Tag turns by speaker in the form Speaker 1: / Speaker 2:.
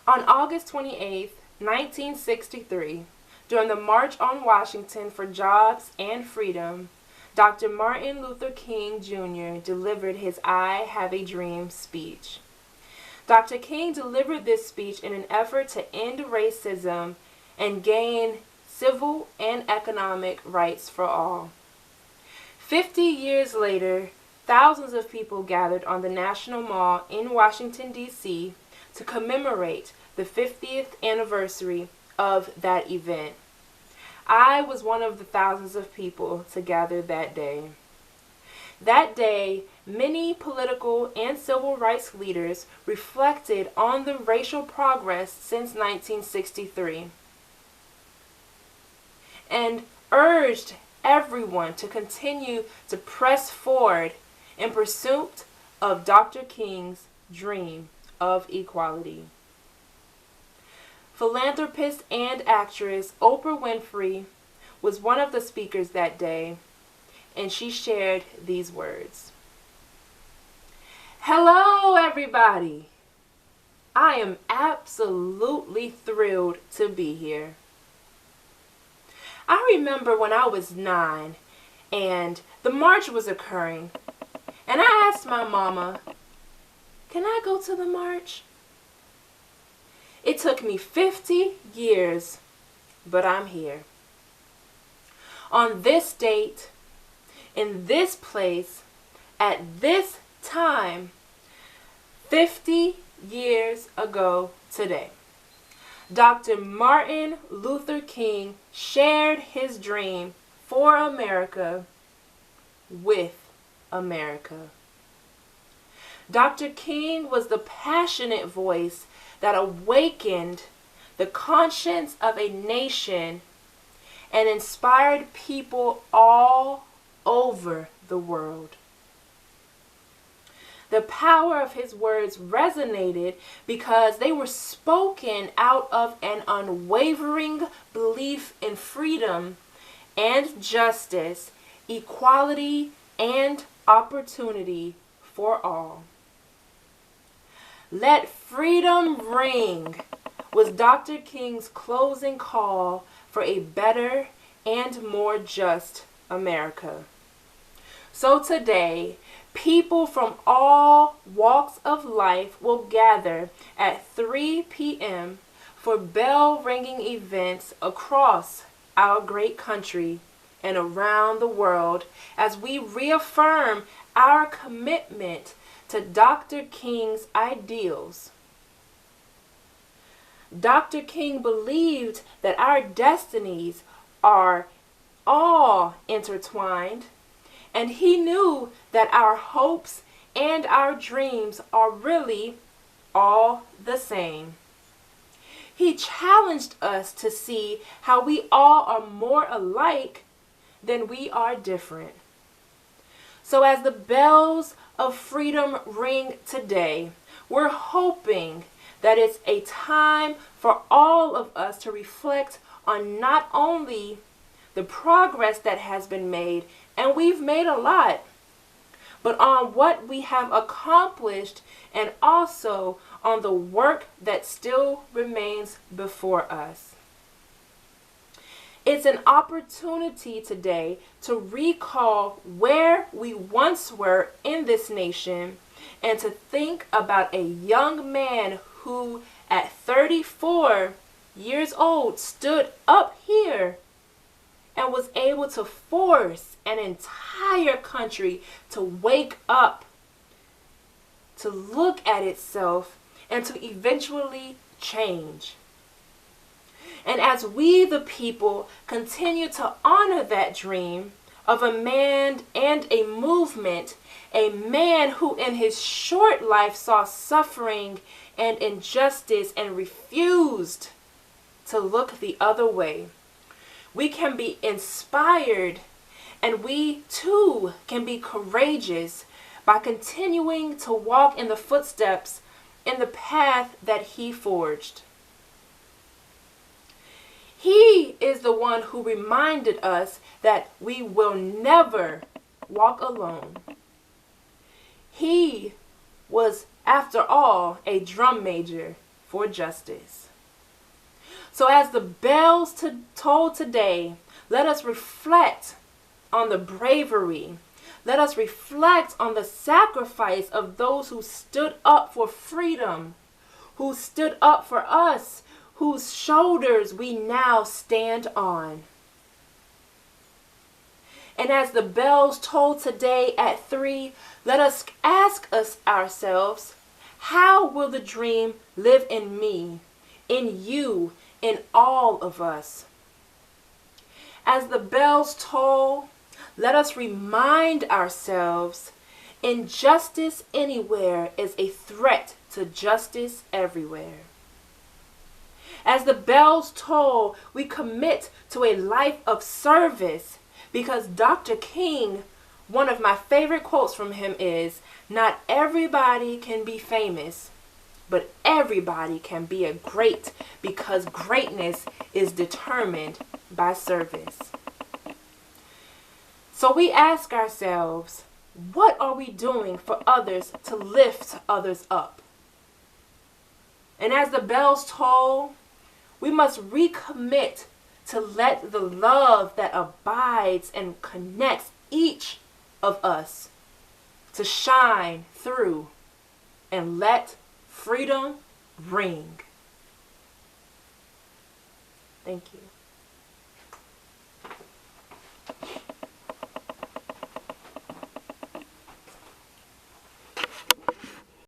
Speaker 1: On August 28, 1963, during the March on Washington for Jobs and Freedom, Dr. Martin Luther King Jr. delivered his I Have a Dream speech. Dr. King delivered this speech in an effort to end racism and gain civil and economic rights for all. 50 years later, thousands of people gathered on the National Mall in Washington, D.C. to commemorate the 50th anniversary of that event. I was one of the thousands of people to gather that day. That day, many political and civil rights leaders reflected on the racial progress since 1963 and urged everyone to continue to press forward in pursuit of Dr. King's dream of equality. Philanthropist and actress Oprah Winfrey was one of the speakers that day, and she shared these words. Hello, everybody. I am absolutely thrilled to be here. I remember when I was 9 and the march was occurring, and I asked my mama, "Can I go to the march?" It took me 50 years, but I'm here. On this date, in this place, at this time, 50 years ago today, Dr. Martin Luther King shared his dream for America with America. Dr. King was the passionate voice that awakened the conscience of a nation and inspired people all over the world. The power of his words resonated because they were spoken out of an unwavering belief in freedom and justice, equality and opportunity for all. Let freedom ring was Dr. King's closing call for a better and more just America. So today, people from all walks of life will gather at 3 p.m. for bell-ringing events across our great country and around the world as we reaffirm our commitment to Dr. King's ideals. Dr. King believed that our destinies are all intertwined, and he knew that our hopes and our dreams are really all the same. He challenged us to see how we all are more alike than we are different. So as the bells of freedom ring today, we're hoping that it's a time for all of us to reflect on not only the progress that has been made, and we've made a lot, but on what we have accomplished and also on the work that still remains before us. It's an opportunity today to recall where we once were in this nation and to think about a young man who at 34 years old stood up here and was able to force an entire country to wake up, to look at itself, and to eventually change. And as we, the people, continue to honor that dream of a man and a movement, a man who in his short life saw suffering and injustice and refused to look the other way, we can be inspired, and we too can be courageous by continuing to walk in the footsteps in the path that he forged. He is the one who reminded us that we will never walk alone. He was, after all, a drum major for for justice. So as the bells toll today, let us reflect on the bravery. Let us reflect on the sacrifice of those who stood up for freedom, who stood up for us, whose shoulders we now stand on. And as the bells toll today at 3, let us ask ourselves, how will the dream live in me, in you, in all of us? As the bells toll, let us remind ourselves, injustice anywhere is a threat to justice everywhere. As the bells toll, we commit to a life of service, because Dr. King, one of my favorite quotes from him is, "Not everybody can be famous, but everybody can be a great, because greatness is determined by service." So we ask ourselves, what are we doing for others to lift others up? And as the bells toll, we must recommit to let the love that abides and connects each of us to shine through and let freedom ring. Thank you.